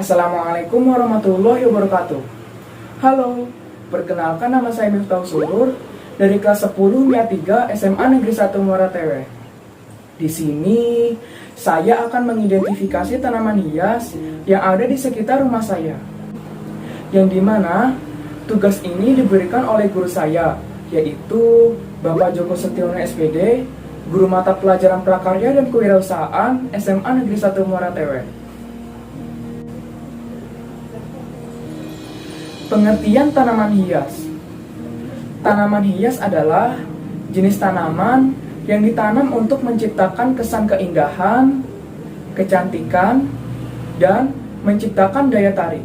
Assalamualaikum warahmatullahi wabarakatuh. Halo, perkenalkan nama saya Miftahul Surur dari kelas 10 MIA 3 SMA Negeri 1 Muara Tewe. Di sini saya akan mengidentifikasi tanaman hias yang ada di sekitar rumah saya. Yang dimana tugas ini diberikan oleh guru saya, yaitu Bapak Joko Setiono SPD, Guru Mata Pelajaran Prakarya dan Kewirausahaan SMA Negeri 1 Muara Tewe. Pengertian tanaman hias. Tanaman hias adalah jenis tanaman yang ditanam untuk menciptakan kesan keindahan, kecantikan, dan menciptakan daya tarik.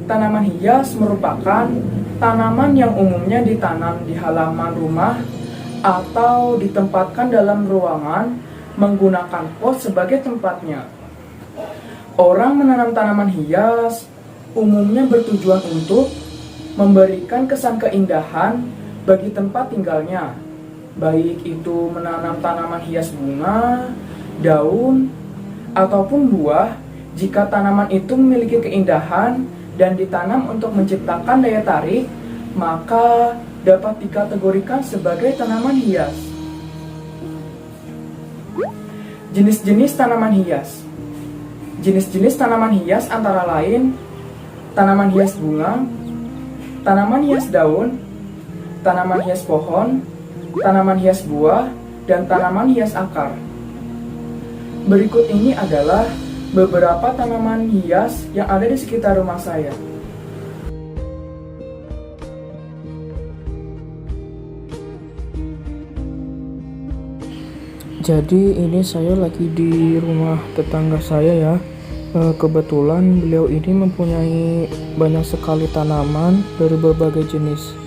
Tanaman hias merupakan tanaman yang umumnya ditanam di halaman rumah atau ditempatkan dalam ruangan menggunakan pot sebagai tempatnya. Orang menanam tanaman hias umumnya bertujuan untuk memberikan kesan keindahan bagi tempat tinggalnya, baik itu menanam tanaman hias bunga, daun, ataupun buah. Jika tanaman itu memiliki keindahan dan ditanam untuk menciptakan daya tarik, maka dapat dikategorikan sebagai tanaman hias. Jenis-jenis tanaman hias. Jenis-jenis tanaman hias antara lain tanaman hias bunga, tanaman hias daun, tanaman hias pohon, tanaman hias buah, dan tanaman hias akar. Berikut ini adalah beberapa tanaman hias yang ada di sekitar rumah saya. Jadi ini saya lagi di rumah tetangga saya ya. Kebetulan beliau ini mempunyai banyak sekali tanaman dari berbagai jenis.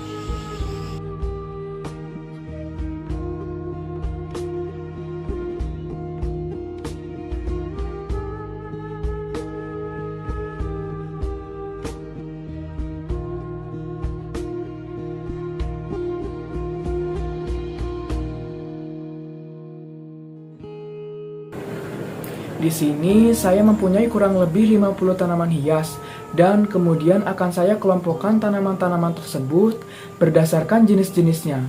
Di sini saya mempunyai kurang lebih 50 tanaman hias dan kemudian akan saya kelompokkan tanaman-tanaman tersebut berdasarkan jenis-jenisnya.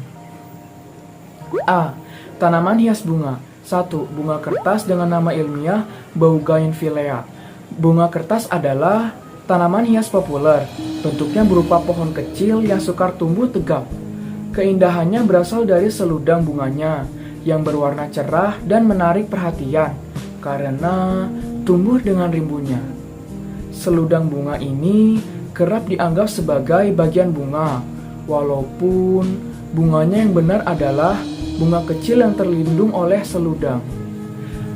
A. Tanaman hias bunga. 1. Bunga kertas dengan nama ilmiah Bougainvillea. Bunga kertas adalah tanaman hias populer. Bentuknya berupa pohon kecil yang sukar tumbuh tegap. Keindahannya berasal dari seludang bunganya yang berwarna cerah dan menarik perhatian karena tumbuh dengan rimbunnya. Seludang bunga ini kerap dianggap sebagai bagian bunga, walaupun bunganya yang benar adalah bunga kecil yang terlindung oleh seludang.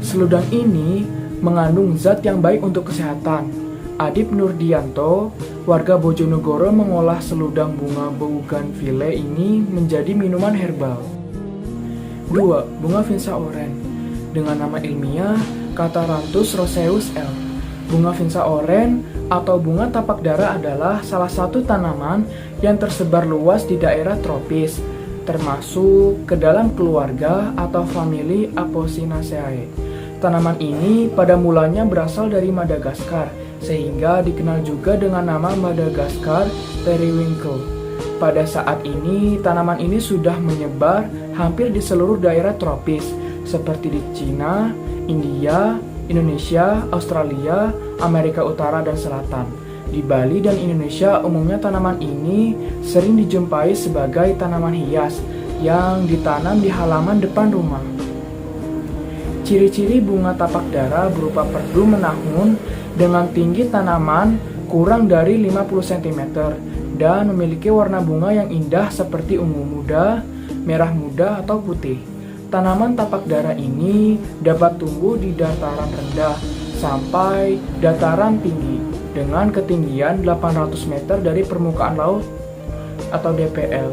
Seludang ini mengandung zat yang baik untuk kesehatan. Adip Nurdianto, warga Bojonegoro, mengolah seludang bunga Bougainvillea ini menjadi minuman herbal. 2. Bunga Vinca Oren dengan nama ilmiah Catharanthus roseus L. Bunga Vinca Oren atau bunga tapak dara adalah salah satu tanaman yang tersebar luas di daerah tropis, termasuk ke dalam keluarga atau famili Apocynaceae. Tanaman ini pada mulanya berasal dari Madagaskar, sehingga dikenal juga dengan nama Madagaskar periwinkle. Pada saat ini, tanaman ini sudah menyebar hampir di seluruh daerah tropis, seperti di Cina, India, Indonesia, Australia, Amerika Utara dan Selatan. Di Bali dan Indonesia, umumnya tanaman ini sering dijumpai sebagai tanaman hias yang ditanam di halaman depan rumah. Ciri-ciri bunga tapak dara berupa perdu menahun dengan tinggi tanaman kurang dari 50 cm dan memiliki warna bunga yang indah seperti ungu muda, merah muda, atau putih. Tanaman tapak dara ini dapat tumbuh di dataran rendah sampai dataran tinggi dengan ketinggian 800 meter dari permukaan laut atau DPL.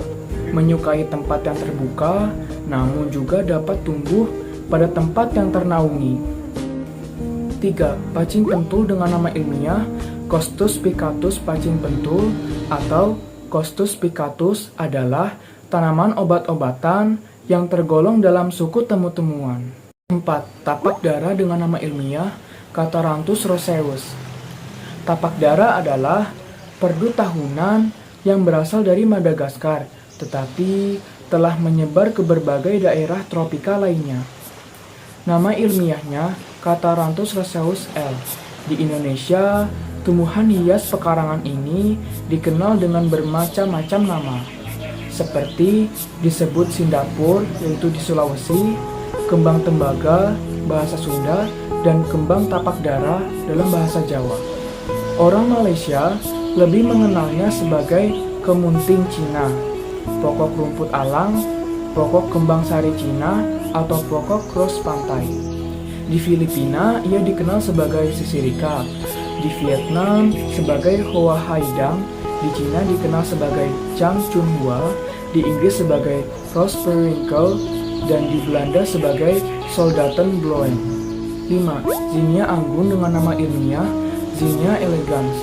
Menyukai tempat yang terbuka, namun juga dapat tumbuh pada tempat yang ternaungi. 3. Pacing pentul dengan nama ilmiah Costus picatus. Pacing pentul atau Costus picatus adalah tanaman obat-obatan yang tergolong dalam suku temu-temuan. 4. Tapak dara dengan nama ilmiah Catharanthus roseus. Tapak dara adalah perdu tahunan yang berasal dari Madagaskar, tetapi telah menyebar ke berbagai daerah tropika lainnya. Nama ilmiahnya Catharanthus roseus L. Di Indonesia, tumbuhan hias pekarangan ini dikenal dengan bermacam-macam nama, seperti disebut sindapur, yaitu di Sulawesi, kembang tembaga, bahasa Sunda, dan kembang tapak dara dalam bahasa Jawa. Orang Malaysia lebih mengenalnya sebagai kemunting Cina, pokok rumput alang, pokok kembang sari Cina, atau pokok ros pantai. Di Filipina, ia dikenal sebagai sisirika, di Vietnam sebagai hoa haidang, di Cina dikenal sebagai Chang Chun Hua, di Inggris sebagai Rose Periwinkle, dan di Belanda sebagai Soldaten Bloem. 5. Zinnia anggun dengan nama ilmiah Zinnia elegans.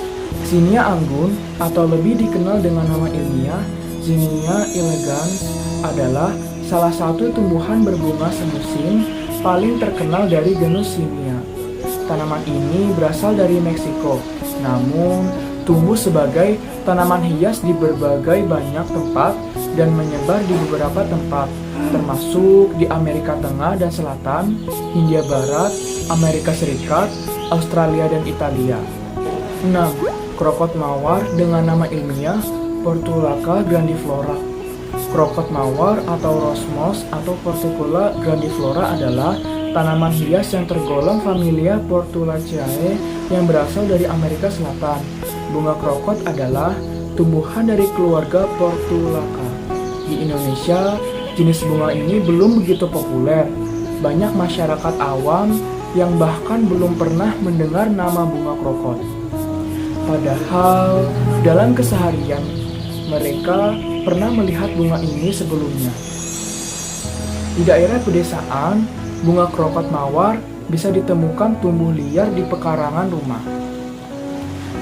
Zinnia anggun atau lebih dikenal dengan nama ilmiah Zinnia elegans adalah salah satu tumbuhan berbunga semusim paling terkenal dari genus Zinnia. Tanaman ini berasal dari Meksiko, namun tumbuh sebagai tanaman hias di berbagai banyak tempat dan menyebar di beberapa tempat, termasuk di Amerika Tengah dan Selatan, Hindia Barat, Amerika Serikat, Australia, dan Italia. 6. Krokot mawar dengan nama ilmiah Portulaca grandiflora. Krokot mawar atau rose moss atau Portulaca grandiflora adalah tanaman hias yang tergolong familia Portulaceae yang berasal dari Amerika Selatan. Bunga krokot adalah tumbuhan dari keluarga Portulaca. Di Indonesia, jenis bunga ini belum begitu populer. Banyak masyarakat awam yang bahkan belum pernah mendengar nama bunga krokot. Padahal, dalam keseharian, mereka pernah melihat bunga ini sebelumnya. Di daerah pedesaan, bunga krokot mawar bisa ditemukan tumbuh liar di pekarangan rumah.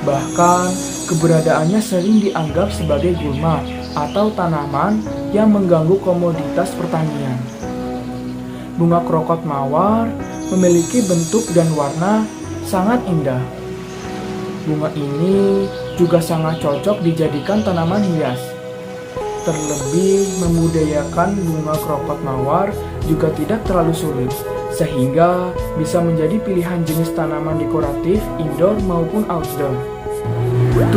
Bahkan, keberadaannya sering dianggap sebagai gulma atau tanaman yang mengganggu komoditas pertanian. Bunga krokot mawar memiliki bentuk dan warna sangat indah. Bunga ini juga sangat cocok dijadikan tanaman hias. Terlebih, membudidayakan bunga krokot mawar juga tidak terlalu sulit, sehingga bisa menjadi pilihan jenis tanaman dekoratif indoor maupun outdoor. 7.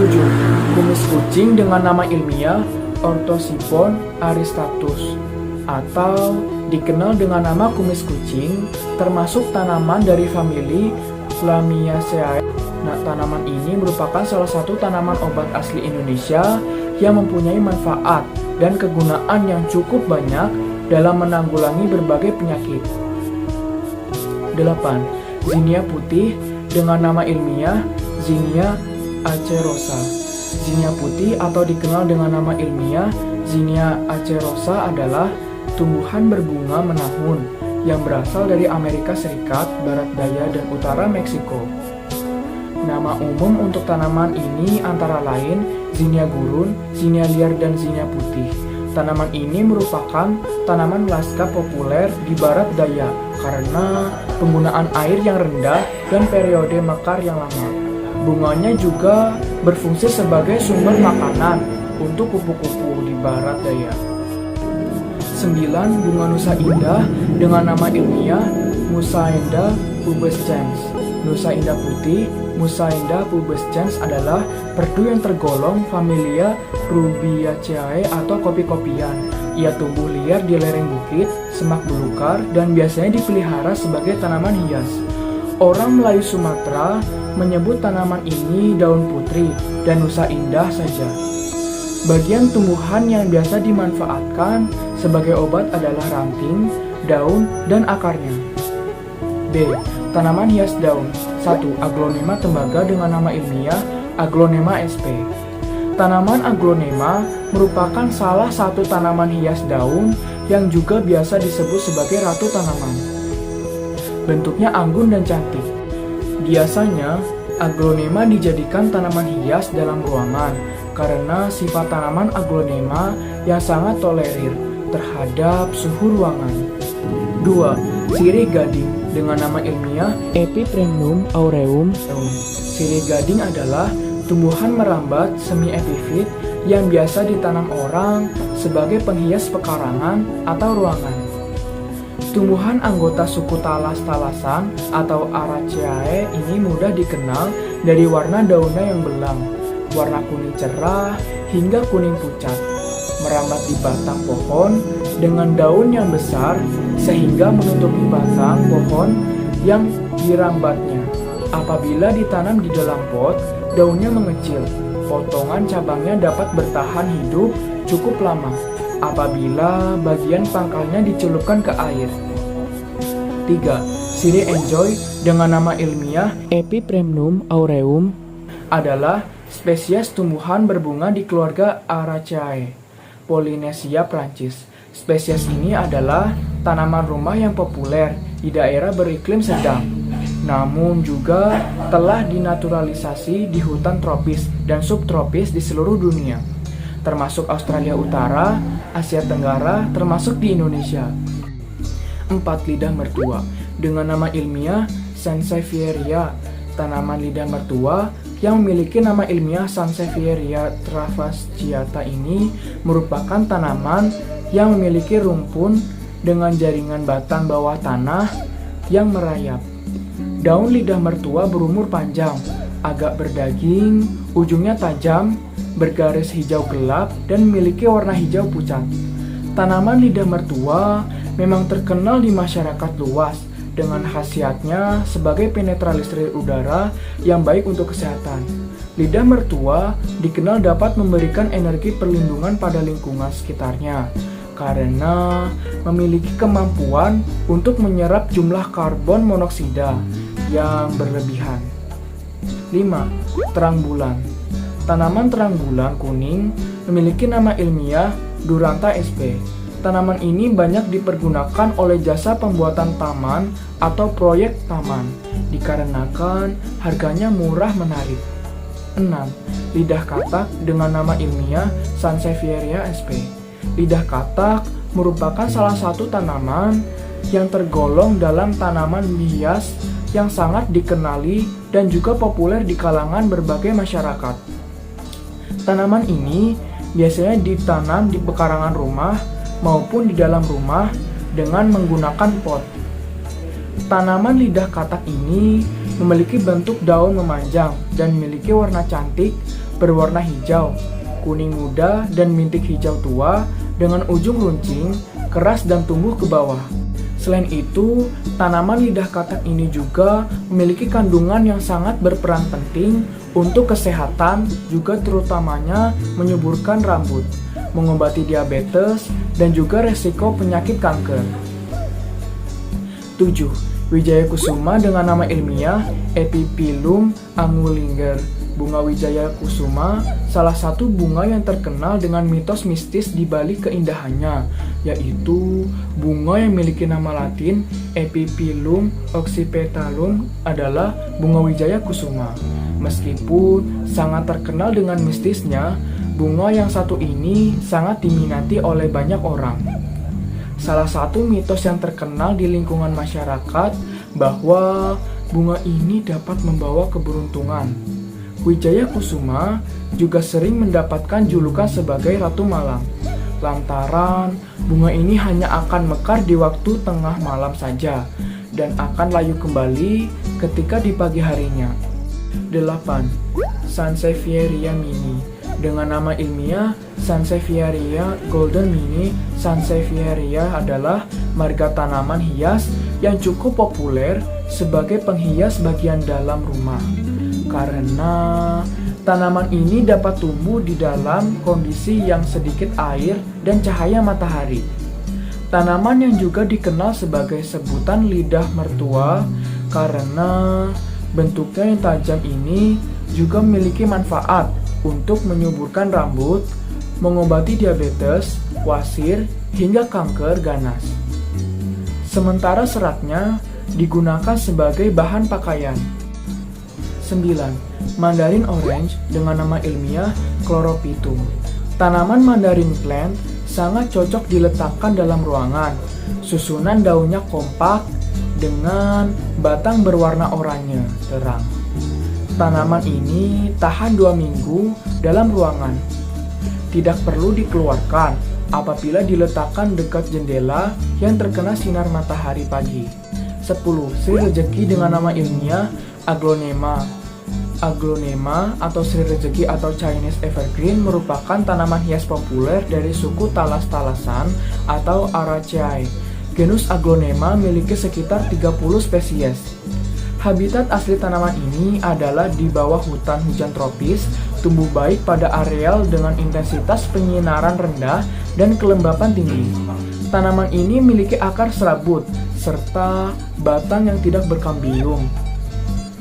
Kumis kucing dengan nama ilmiah Orthosiphon aristatus atau dikenal dengan nama kumis kucing, termasuk tanaman dari famili Lamiaceae. Nah, tanaman ini merupakan salah satu tanaman obat asli Indonesia yang mempunyai manfaat dan kegunaan yang cukup banyak dalam menanggulangi berbagai penyakit. 8. Zinnia putih dengan nama ilmiah Zinnia acerosa. Zinnia putih atau dikenal dengan nama ilmiah Zinnia acerosa adalah tumbuhan berbunga menahun yang berasal dari Amerika Serikat, Barat Daya, dan Utara Meksiko. Nama umum untuk tanaman ini antara lain Zinnia gurun, Zinnia liar, dan Zinnia putih. Tanaman ini merupakan tanaman laskap populer di Barat Daya karena penggunaan air yang rendah dan periode mekar yang lama. Bunganya juga berfungsi sebagai sumber makanan untuk kupu-kupu di Barat Daya. 9. Bunga Nusa Indah dengan nama ilmiah Musaenda pubescens. Nusa Indah putih, Musaenda pubescens adalah perdu yang tergolong familia Rubiaceae atau kopi-kopian. Ia tumbuh liar di lereng bukit, semak belukar, dan biasanya dipelihara sebagai tanaman hias. Orang Melayu Sumatera menyebut tanaman ini daun putri dan Nusa Indah saja. Bagian tumbuhan yang biasa dimanfaatkan sebagai obat adalah ranting, daun, dan akarnya. B. Tanaman hias daun. 1. Aglonema tembaga dengan nama ilmiah Aglonema sp. Tanaman aglonema merupakan salah satu tanaman hias daun yang juga biasa disebut sebagai ratu tanaman. Bentuknya anggun dan cantik. Biasanya, aglonema dijadikan tanaman hias dalam ruangan karena sifat tanaman aglonema yang sangat tolerir terhadap suhu ruangan. 2. Sirih gading dengan nama ilmiah Epipremnum aureum. Sirih gading adalah tumbuhan merambat semi-epifit yang biasa ditanam orang sebagai penghias pekarangan atau ruangan. Tumbuhan anggota suku talas-talasan atau Araceae ini mudah dikenal dari warna daunnya yang belang, warna kuning cerah hingga kuning pucat, merambat di batang pohon dengan daun yang besar sehingga menutupi batang pohon yang dirambatnya. Apabila ditanam di dalam pot, daunnya mengecil. Potongan cabangnya dapat bertahan hidup cukup lama apabila bagian pangkalnya dicelupkan ke air. 3. Sirih enjoy dengan nama ilmiah Epipremnum aureum adalah spesies tumbuhan berbunga di keluarga Araceae, Polinesia, Prancis. Spesies ini adalah tanaman rumah yang populer di daerah beriklim sedang, namun juga telah dinaturalisasi di hutan tropis dan subtropis di seluruh dunia, termasuk Australia Utara, Asia Tenggara, termasuk di Indonesia. 4. Lidah mertua dengan nama ilmiah Sansevieria. Tanaman lidah mertua yang memiliki nama ilmiah Sansevieria travasciata ini merupakan tanaman yang memiliki rumpun dengan jaringan batang bawah tanah yang merayap. Daun lidah mertua berumur panjang, agak berdaging, ujungnya tajam, bergaris hijau gelap, dan memiliki warna hijau pucat. Tanaman lidah mertua memang terkenal di masyarakat luas dengan khasiatnya sebagai penetralis udara yang baik untuk kesehatan. Lidah mertua dikenal dapat memberikan energi perlindungan pada lingkungan sekitarnya karena memiliki kemampuan untuk menyerap jumlah karbon monoksida yang berlebihan. 5. Terang bulan. Tanaman terang bulan kuning memiliki nama ilmiah Duranta sp. Tanaman ini banyak dipergunakan oleh jasa pembuatan taman atau proyek taman, dikarenakan harganya murah menarik. 6. Lidah katak dengan nama ilmiah Sansevieria sp. Lidah katak merupakan salah satu tanaman yang tergolong dalam tanaman hias yang sangat dikenali dan juga populer di kalangan berbagai masyarakat. Tanaman ini biasanya ditanam di pekarangan rumah maupun di dalam rumah dengan menggunakan pot. Tanaman lidah katak ini memiliki bentuk daun memanjang dan memiliki warna cantik berwarna hijau, kuning muda, dan bintik hijau tua dengan ujung runcing, keras dan tumbuh ke bawah. Selain itu, tanaman lidah katak ini juga memiliki kandungan yang sangat berperan penting untuk kesehatan, juga terutamanya menyuburkan rambut, mengobati diabetes, dan juga resiko penyakit kanker. 7. Wijaya kusuma dengan nama ilmiah Epiphyllum anguliger. Bunga wijaya kusuma salah satu bunga yang terkenal dengan mitos mistis di balik keindahannya, yaitu bunga yang memiliki nama latin Epiphyllum oxypetalum adalah bunga wijaya kusuma. Meskipun sangat terkenal dengan mistisnya, bunga yang satu ini sangat diminati oleh banyak orang. Salah satu mitos yang terkenal di lingkungan masyarakat bahwa bunga ini dapat membawa keberuntungan. Wijaya kusuma juga sering mendapatkan julukan sebagai Ratu Malam, lantaran bunga ini hanya akan mekar di waktu tengah malam saja dan akan layu kembali ketika di pagi harinya. 8. Sansevieria mini dengan nama ilmiah Sansevieria golden mini. Sansevieria adalah marga tanaman hias yang cukup populer sebagai penghias bagian dalam rumah karena tanaman ini dapat tumbuh di dalam kondisi yang sedikit air dan cahaya matahari. Tanaman yang juga dikenal sebagai sebutan lidah mertua karena bentuknya yang tajam ini juga memiliki manfaat untuk menyuburkan rambut, mengobati diabetes, wasir, hingga kanker ganas. Sementara seratnya digunakan sebagai bahan pakaian. 9. Mandarin orange dengan nama ilmiah Chlorophytum. Tanaman mandarin plant sangat cocok diletakkan dalam ruangan. Susunan daunnya kompak dengan batang berwarna oranye terang. Tanaman ini tahan 2 minggu dalam ruangan. Tidak perlu dikeluarkan apabila diletakkan dekat jendela yang terkena sinar matahari pagi. 10. Sri Rejeki dengan nama ilmiah Aglonema. Aglonema atau Sri Rejeki atau Chinese Evergreen merupakan tanaman hias populer dari suku talas-talasan atau Araceae. Genus Aglonema memiliki sekitar 30 spesies. Habitat asli tanaman ini adalah di bawah hutan hujan tropis, tumbuh baik pada areal dengan intensitas penyinaran rendah dan kelembapan tinggi. Tanaman ini memiliki akar serabut, serta batang yang tidak berkambium.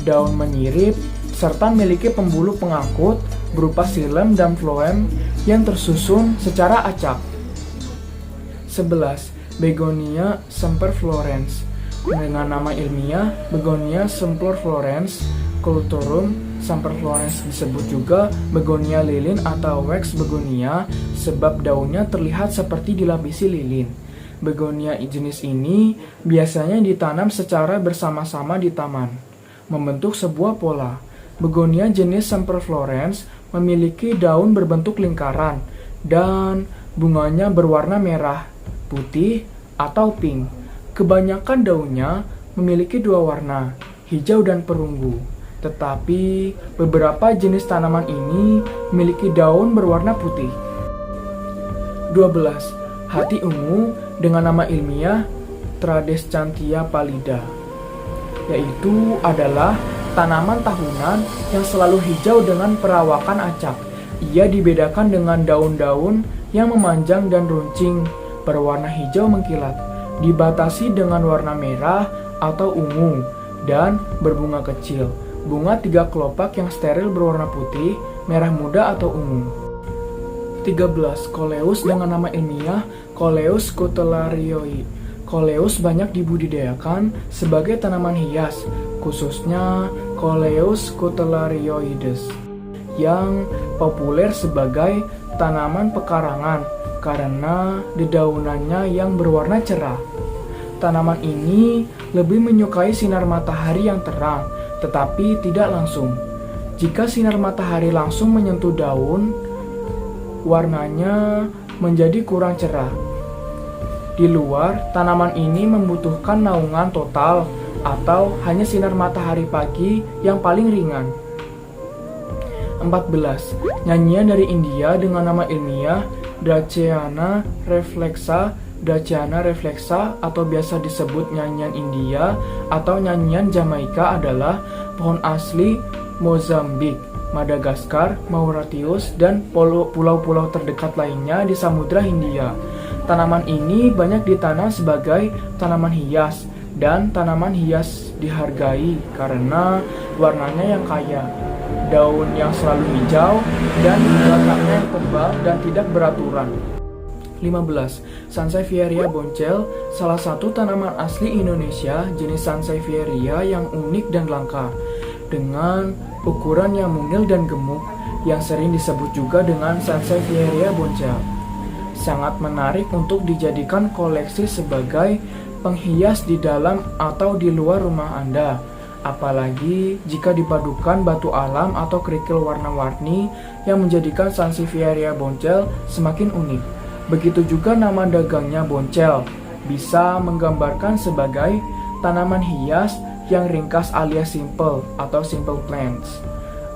Daun menyirip, serta memiliki pembuluh pengangkut berupa xilem dan phloem yang tersusun secara acak. 11. Begonia semperflorens. Dengan nama ilmiah Begonia semperflorens culturum. Semperflorens disebut juga Begonia lilin atau wax begonia sebab daunnya terlihat seperti dilapisi lilin. Begonia jenis ini biasanya ditanam secara bersama-sama di taman, membentuk sebuah pola. Begonia jenis semperflorens memiliki daun berbentuk lingkaran dan bunganya berwarna merah, putih, atau pink. Kebanyakan daunnya memiliki 2 warna, hijau dan perunggu. Tetapi beberapa jenis tanaman ini memiliki daun berwarna putih. 12. Hati ungu dengan nama ilmiah Tradescantia pallida, yaitu adalah tanaman tahunan yang selalu hijau dengan perawakan acak. Ia dibedakan dengan daun-daun yang memanjang dan runcing berwarna hijau mengkilat, dibatasi dengan warna merah atau ungu, dan berbunga kecil. Bunga 3 kelopak yang steril berwarna putih, merah muda atau ungu. 13. Coleus dengan nama ilmiah Coleus cutellarioi. Coleus banyak dibudidayakan sebagai tanaman hias, khususnya Coleus cutellarioides, yang populer sebagai tanaman pekarangan karena dedaunannya yang berwarna cerah. Tanaman ini lebih menyukai sinar matahari yang terang, tetapi tidak langsung. Jika sinar matahari langsung menyentuh daun, warnanya menjadi kurang cerah. Di luar, tanaman ini membutuhkan naungan total atau hanya sinar matahari pagi yang paling ringan. 14. Nyanyian dari India dengan nama ilmiah Dracaena reflexa. Dracaena reflexa atau biasa disebut nyanyian India atau nyanyian Jamaika adalah pohon asli Mozambik, Madagaskar, Mauritius, dan pulau-pulau terdekat lainnya di Samudra Hindia. Tanaman ini banyak ditanam sebagai tanaman hias, dan tanaman hias dihargai karena warnanya yang kaya, daun yang selalu hijau, dan batangnya yang tebal dan tidak beraturan. 15. Sansevieria boncel, salah satu tanaman asli Indonesia jenis Sansevieria yang unik dan langka, dengan ukuran yang mungil dan gemuk, yang sering disebut juga dengan Sansevieria boncel. Sangat menarik untuk dijadikan koleksi sebagai penghias di dalam atau di luar rumah Anda, apalagi jika dipadukan batu alam atau kerikil warna-warni yang menjadikan Sansevieria boncel semakin unik. Begitu juga nama dagangnya boncel, bisa menggambarkan sebagai tanaman hias yang ringkas alias simple atau simple plants.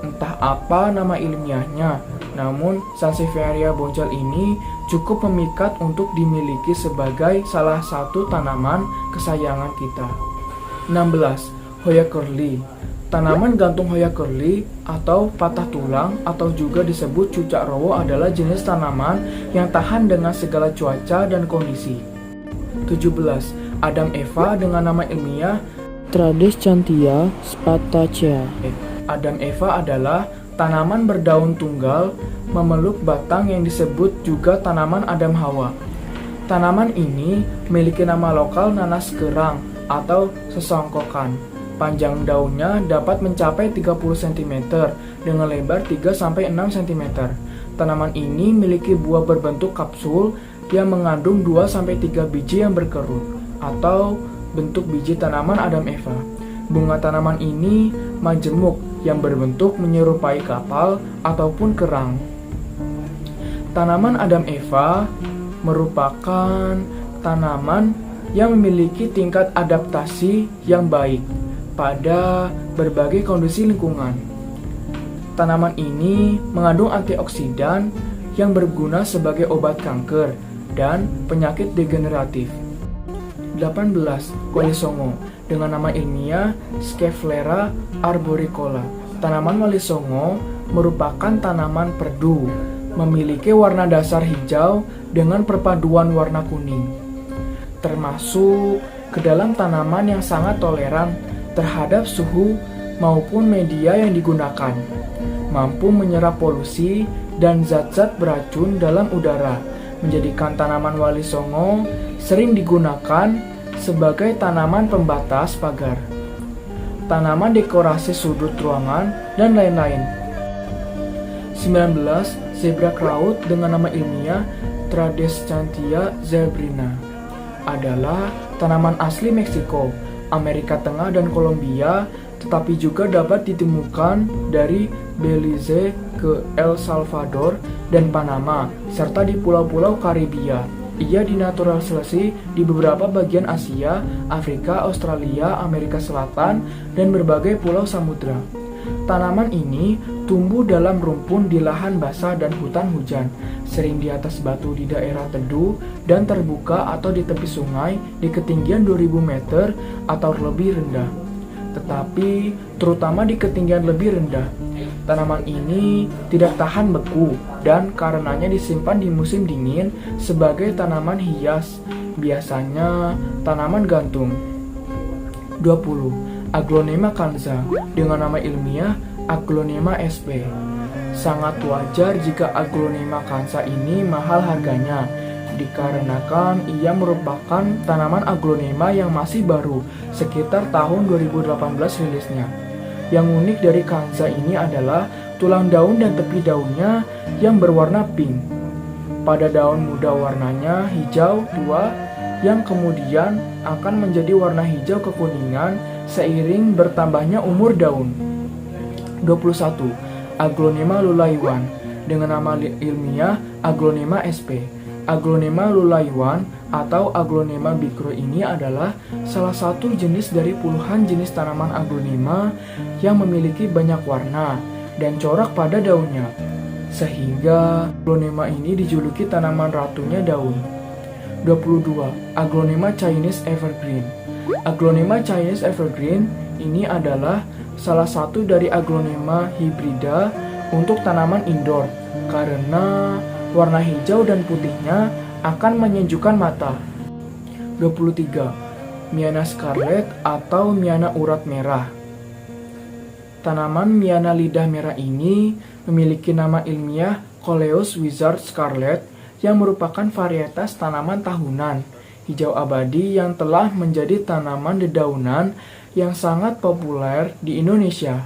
Entah apa nama ilmiahnya, namun Sansevieria boncel ini cukup memikat untuk dimiliki sebagai salah satu tanaman kesayangan kita. 16. Hoya curly. Tanaman gantung Hoya curly atau patah tulang atau juga disebut cucak rowo adalah jenis tanaman yang tahan dengan segala cuaca dan kondisi. 17. Adam Eva dengan nama ilmiah Tradescantia spatacea. Adam Eva adalah tanaman berdaun tunggal memeluk batang yang disebut juga tanaman Adam Hawa. Tanaman ini memiliki nama lokal nanas kerang atau sesongkokan. Panjang daunnya dapat mencapai 30 cm dengan lebar 3-6 cm. Tanaman ini memiliki buah berbentuk kapsul yang mengandung 2-3 biji yang berkerut atau bentuk biji tanaman Adam Eva. Bunga tanaman ini majemuk yang berbentuk menyerupai kapal ataupun kerang. Tanaman Adam Eva merupakan tanaman yang memiliki tingkat adaptasi yang baik pada berbagai kondisi lingkungan. Tanaman ini mengandung antioksidan yang berguna sebagai obat kanker dan penyakit degeneratif. 18. Wali Songo dengan nama ilmiah Scaevola arboricola. Tanaman wali songo merupakan tanaman perdu, memiliki warna dasar hijau dengan perpaduan warna kuning. Termasuk ke dalam tanaman yang sangat toleran terhadap suhu maupun media yang digunakan, mampu menyerap polusi dan zat-zat beracun dalam udara, menjadikan tanaman wali songo sering digunakan sebagai tanaman pembatas pagar, tanaman dekorasi sudut ruangan, dan lain-lain. 19. Zebra kraut dengan nama ilmiah Tradescantia zebrina adalah tanaman asli Meksiko, Amerika Tengah, dan Kolombia, tetapi juga dapat ditemukan dari Belize ke El Salvador dan Panama, serta di pulau-pulau Karibia. Ia dinaturalisasi di beberapa bagian Asia, Afrika, Australia, Amerika Selatan, dan berbagai pulau samudra. Tanaman ini tumbuh dalam rumpun di lahan basah dan hutan hujan, sering di atas batu di daerah teduh dan terbuka atau di tepi sungai di ketinggian 2000 meter atau lebih rendah. Tetapi terutama di ketinggian lebih rendah, tanaman ini tidak tahan beku dan karenanya disimpan di musim dingin sebagai tanaman hias, biasanya tanaman gantung. 20. Aglonema canza dengan nama ilmiah Aglonema sp. Sangat wajar jika Aglonema canza ini mahal harganya, dikarenakan ia merupakan tanaman aglonema yang masih baru, sekitar tahun 2018 rilisnya. Yang unik dari canza ini adalah tulang daun dan tepi daunnya yang berwarna pink. Pada daun muda warnanya hijau tua yang kemudian akan menjadi warna hijau kekuningan seiring bertambahnya umur daun. 21. Aglonema lulaiwan dengan nama ilmiah Aglonema sp. Aglonema lulaiwan atau Aglonema bicro ini adalah salah satu jenis dari puluhan jenis tanaman aglonema yang memiliki banyak warna dan corak pada daunnya, sehingga aglonema ini dijuluki tanaman ratunya daun. 22. Aglonema Chinese evergreen. Aglonema Chinese evergreen ini adalah salah satu dari aglonema hibrida untuk tanaman indoor karena warna hijau dan putihnya akan menyejukkan mata. 23. Miana scarlet atau miana urat merah. Tanaman miana lidah merah ini memiliki nama ilmiah Coleus wizard scarlet yang merupakan varietas tanaman tahunan hijau abadi yang telah menjadi tanaman dedaunan yang sangat populer di Indonesia.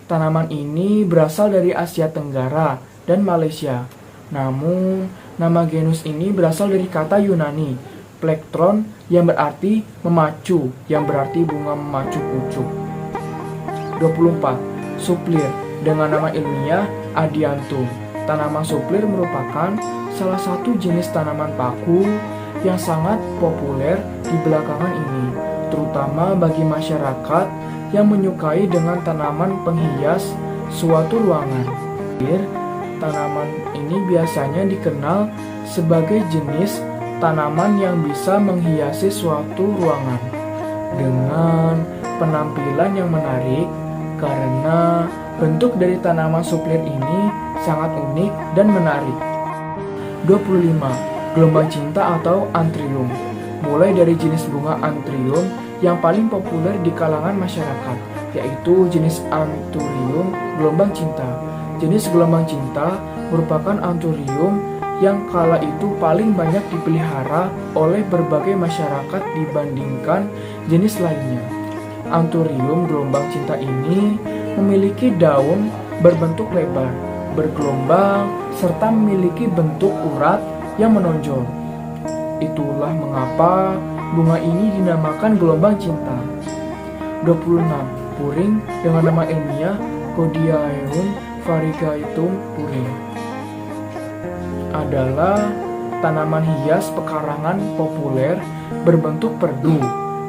Tanaman ini berasal dari Asia Tenggara dan Malaysia. Namun, nama genus ini berasal dari kata Yunani, plektron, yang berarti memacu, yang berarti bunga memacu pucuk. 24. Suplir dengan nama ilmiah Adiantum. Tanaman suplir merupakan salah satu jenis tanaman paku yang sangat populer di belakangan ini, terutama bagi masyarakat yang menyukai dengan tanaman penghias suatu ruangan. Tanaman ini biasanya dikenal sebagai jenis tanaman yang bisa menghiasi suatu ruangan dengan penampilan yang menarik karena bentuk dari tanaman suplir ini sangat unik dan menarik. 25. Gelombang cinta atau anthurium. Mulai dari jenis bunga anthurium yang paling populer di kalangan masyarakat, yaitu jenis anthurium gelombang cinta. Jenis gelombang cinta merupakan anthurium yang kala itu paling banyak dipelihara oleh berbagai masyarakat dibandingkan jenis lainnya. Anthurium gelombang cinta ini memiliki daun berbentuk lebar, bergelombang, serta memiliki bentuk urat yang menonjol. Itulah mengapa bunga ini dinamakan gelombang cinta. 26. Puring dengan nama ilmiah Codiaeum variegatum puring adalah tanaman hias pekarangan populer berbentuk perdu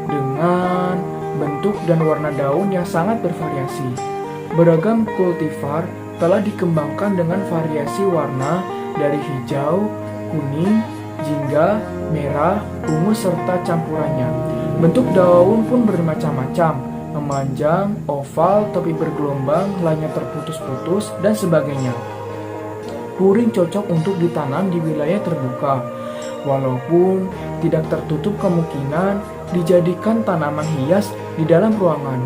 dengan bentuk dan warna daun yang sangat bervariasi. Beragam kultivar telah dikembangkan dengan variasi warna dari hijau, kuning, jingga, merah, ungu serta campurannya. Bentuk daun pun bermacam-macam, memanjang, oval, tepi bergelombang, helainya terputus-putus, dan sebagainya. Puring cocok untuk ditanam di wilayah terbuka, walaupun tidak tertutup kemungkinan dijadikan tanaman hias di dalam ruangan.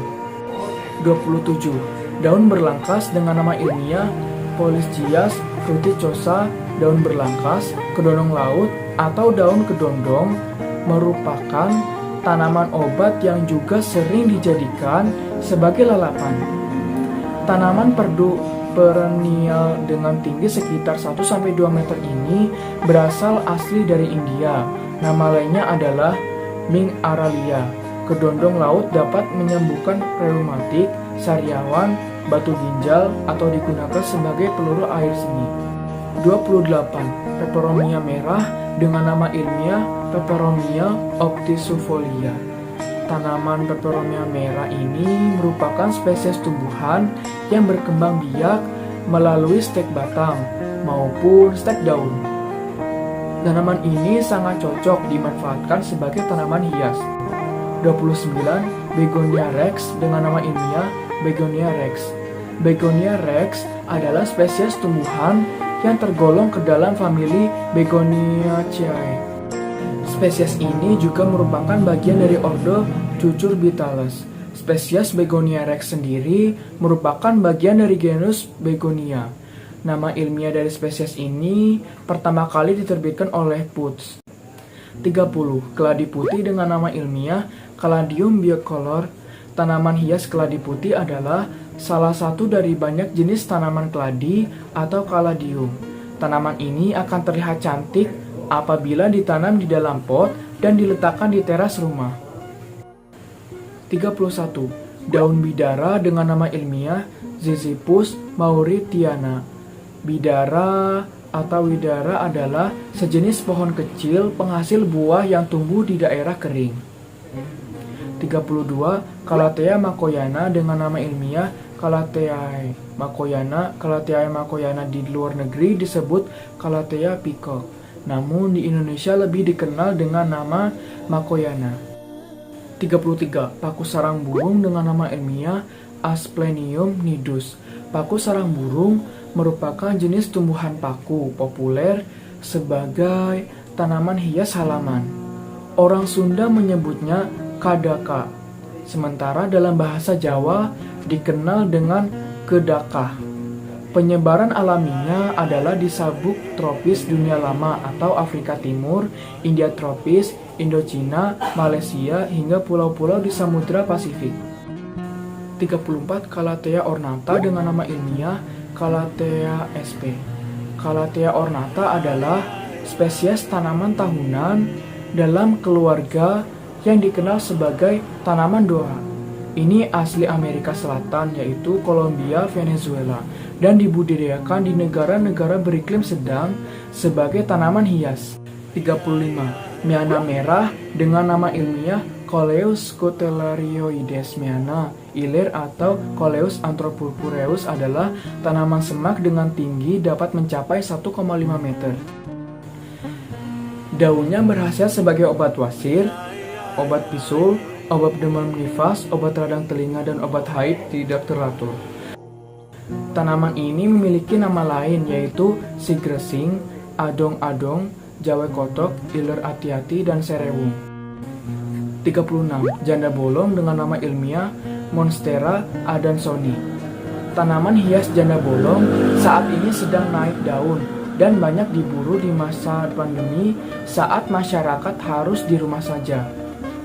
27. Daun berlangkas dengan nama ilmiah Polychias fruticosa. Daun berlangkas, kedondong laut, atau daun kedondong merupakan tanaman obat yang juga sering dijadikan sebagai lalapan. Tanaman perdu perennial dengan tinggi sekitar 1-2 meter ini berasal asli dari India. Nama lainnya adalah Ming aralia. Kedondong laut dapat menyembuhkan reumatik, sariawan, batu ginjal, atau digunakan sebagai peluru air seni. 28. Peperomia merah dengan nama ilmiah Peperomia obtusifolia. Tanaman peperomia merah ini merupakan spesies tumbuhan yang berkembang biak melalui stek batang maupun stek daun. Tanaman ini sangat cocok dimanfaatkan sebagai tanaman hias. 29. Begonia rex dengan nama ilmiah Begonia rex. Begonia rex adalah spesies tumbuhan yang tergolong ke dalam famili Begoniaceae. Spesies ini juga merupakan bagian dari ordo Cucurbitaceae. Spesies Begonia rex sendiri merupakan bagian dari genus Begonia. Nama ilmiah dari spesies ini pertama kali diterbitkan oleh Putz. 30. Keladi putih dengan nama ilmiah Caladium bicolor. Tanaman hias keladi putih adalah salah satu dari banyak jenis tanaman keladi atau kaladium. Tanaman ini akan terlihat cantik apabila ditanam di dalam pot dan diletakkan di teras rumah. 31. Daun bidara dengan nama ilmiah Ziziphus mauritiana. Bidara atau widara adalah sejenis pohon kecil penghasil buah yang tumbuh di daerah kering. 32. Calathea makoyana dengan nama ilmiah Calatheae makoyana. Calatheae makoyana di luar negeri disebut Calathea peacock, namun di Indonesia lebih dikenal dengan nama makoyana. 33. Paku sarang burung dengan nama ilmiah Asplenium nidus. Paku sarang burung merupakan jenis tumbuhan paku populer sebagai tanaman hias halaman. Orang Sunda menyebutnya kadaka, sementara dalam bahasa Jawa dikenal dengan kedakah. Penyebaran alaminya adalah di sabuk tropis dunia lama atau Afrika Timur, India tropis, Indochina, Malaysia, hingga pulau-pulau di Samudra Pasifik. 34. Calathea ornata dengan nama ilmiah Calathea sp. Calathea ornata adalah spesies tanaman tahunan dalam keluarga yang dikenal sebagai tanaman doa. Ini asli Amerika Selatan, yaitu Kolombia, Venezuela, dan dibudidayakan di negara-negara beriklim sedang sebagai tanaman hias. 35. Miana merah dengan nama ilmiah Coleus scutellarioides. Miana ilir atau Coleus anthropurpureus adalah tanaman semak dengan tinggi dapat mencapai 1,5 meter. Daunnya berkhasiat sebagai obat wasir, obat bisul, obat demam nifas, obat radang telinga, dan obat haid tidak teratur. Tanaman ini memiliki nama lain yaitu sigresing, adong-adong, jawe kotok, iler ati-ati, dan serewung. 36. Janda bolong dengan nama ilmiah Monstera adansoni. Tanaman hias janda bolong saat ini sedang naik daun dan banyak diburu di masa pandemi saat masyarakat harus di rumah saja.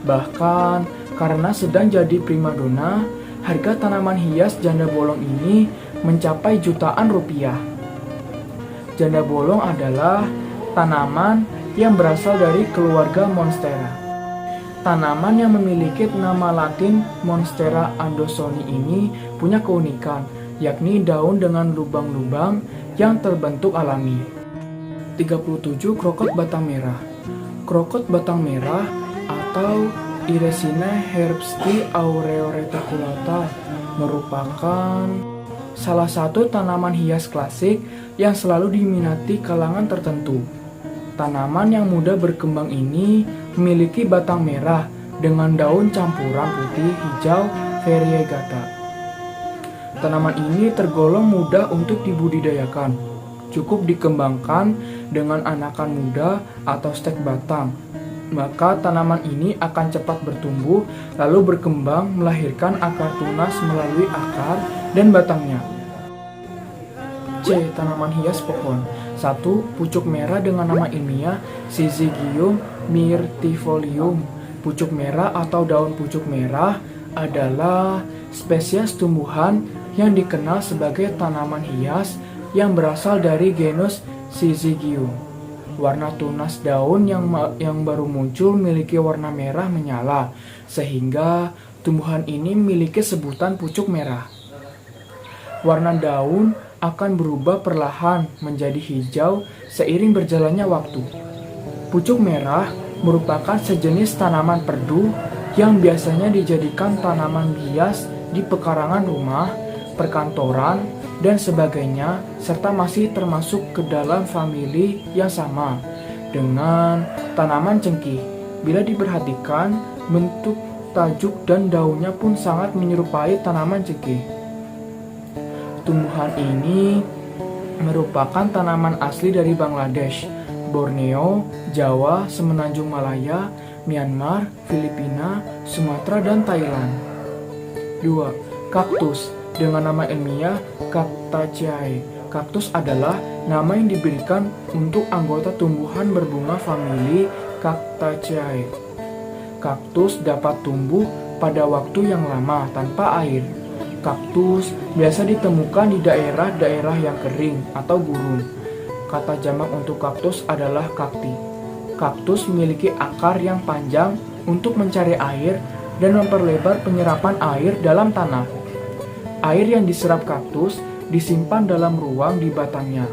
Bahkan karena sedang jadi primadona, harga tanaman hias janda bolong ini mencapai jutaan rupiah. Janda bolong adalah tanaman yang berasal dari keluarga Monstera. Tanaman yang memiliki nama latin Monstera andersoni ini punya keunikan, yakni daun dengan lubang-lubang yang terbentuk alami. 37. Krokot batang merah. Krokot batang merah atau Iresina herbsti aureoreticulata merupakan salah satu tanaman hias klasik yang selalu diminati kalangan tertentu. Tanaman yang mudah berkembang ini memiliki batang merah dengan daun campuran putih hijau variegata. Tanaman ini tergolong mudah untuk dibudidayakan. Cukup dikembangkan dengan anakan muda atau stek batang. Maka tanaman ini akan cepat bertumbuh lalu berkembang melahirkan akar tunas melalui akar dan batangnya. C. Tanaman hias pohon. 1. Pucuk merah dengan nama ilmiah Syzygium myrtifolium. Pucuk merah atau daun pucuk merah adalah spesies tumbuhan yang dikenal sebagai tanaman hias yang berasal dari genus Syzygium. Warna tunas daun yang baru muncul memiliki warna merah menyala, sehingga tumbuhan ini memiliki sebutan pucuk merah. Warna daun akan berubah perlahan menjadi hijau seiring berjalannya waktu. Pucuk merah merupakan sejenis tanaman perdu yang biasanya dijadikan tanaman hias di pekarangan rumah, perkantoran, dan sebagainya, serta masih termasuk ke dalam famili yang sama dengan tanaman cengkih. Bila diperhatikan, bentuk tajuk dan daunnya pun sangat menyerupai tanaman cengkih. Tumbuhan ini merupakan tanaman asli dari Bangladesh, Borneo, Jawa, Semenanjung Malaya, Myanmar, Filipina, Sumatera, dan Thailand. 2. Kaktus dengan nama ilmiah Cactaceae. Kaktus adalah nama yang diberikan untuk anggota tumbuhan berbunga famili Cactaceae. Kaktus dapat tumbuh pada waktu yang lama tanpa air. Kaktus biasa ditemukan di daerah-daerah yang kering atau gurun. Kata jamak untuk kaktus adalah cacti. Kaktus memiliki akar yang panjang untuk mencari air dan memperlebar penyerapan air dalam tanah. Air yang diserap kaktus disimpan dalam ruang di batangnya.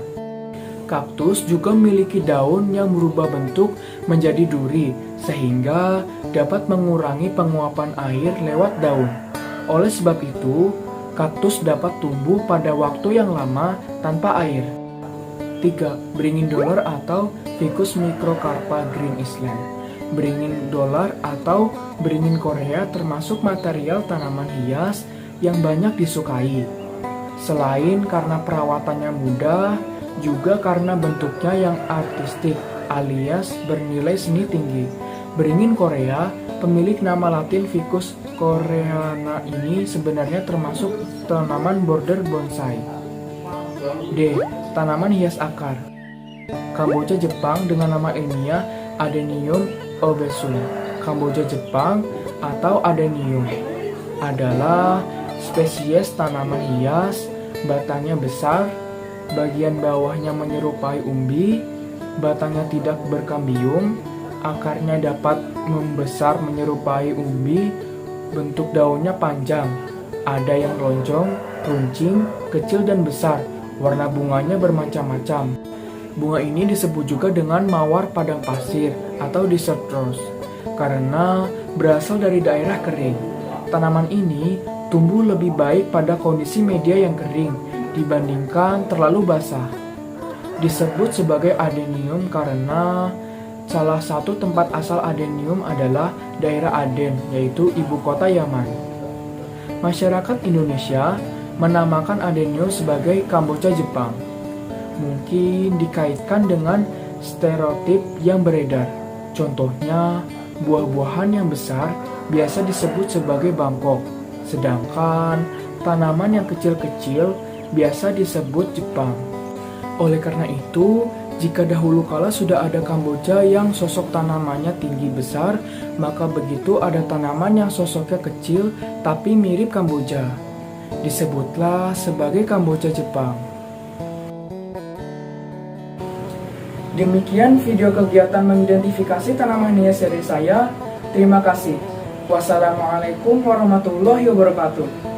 Kaktus juga memiliki daun yang berubah bentuk menjadi duri, sehingga dapat mengurangi penguapan air lewat daun. Oleh sebab itu, kaktus dapat tumbuh pada waktu yang lama tanpa air. 3. Beringin dolar atau Ficus microcarpa Green Island. Beringin dolar atau beringin Korea termasuk material tanaman hias yang banyak disukai. Selain karena perawatannya mudah, juga karena bentuknya yang artistik alias bernilai seni tinggi. Beringin Korea, pemilik nama latin Ficus koreana ini sebenarnya termasuk tanaman border bonsai. D. Tanaman hias akar. Kamboja Jepang dengan nama ilmiah Adenium obesum. Kamboja Jepang atau Adenium adalah spesies tanaman hias, batangnya besar, bagian bawahnya menyerupai umbi, batangnya tidak berkambium, akarnya dapat membesar menyerupai umbi, bentuk daunnya panjang, ada yang lonjong, runcing, kecil dan besar, warna bunganya bermacam-macam. Bunga ini disebut juga dengan mawar padang pasir atau desert rose, karena berasal dari daerah kering. Tanaman ini tumbuh lebih baik pada kondisi media yang kering dibandingkan terlalu basah. Disebut sebagai adenium karena salah satu tempat asal adenium adalah daerah Aden, yaitu ibu kota Yaman. Masyarakat Indonesia menamakan adenium sebagai Kamboja Jepang. Mungkin dikaitkan dengan stereotip yang beredar. Contohnya, buah-buahan yang besar biasa disebut sebagai Bangkok, sedangkan tanaman yang kecil-kecil biasa disebut Jepang. Oleh karena itu, jika dahulu kala sudah ada Kamboja yang sosok tanamannya tinggi besar, maka begitu ada tanaman yang sosoknya kecil tapi mirip Kamboja. Disebutlah sebagai Kamboja Jepang. D. Demikian video kegiatan mengidentifikasi tanaman hias dari saya. Terima kasih. Wassalamualaikum warahmatullahi wabarakatuh.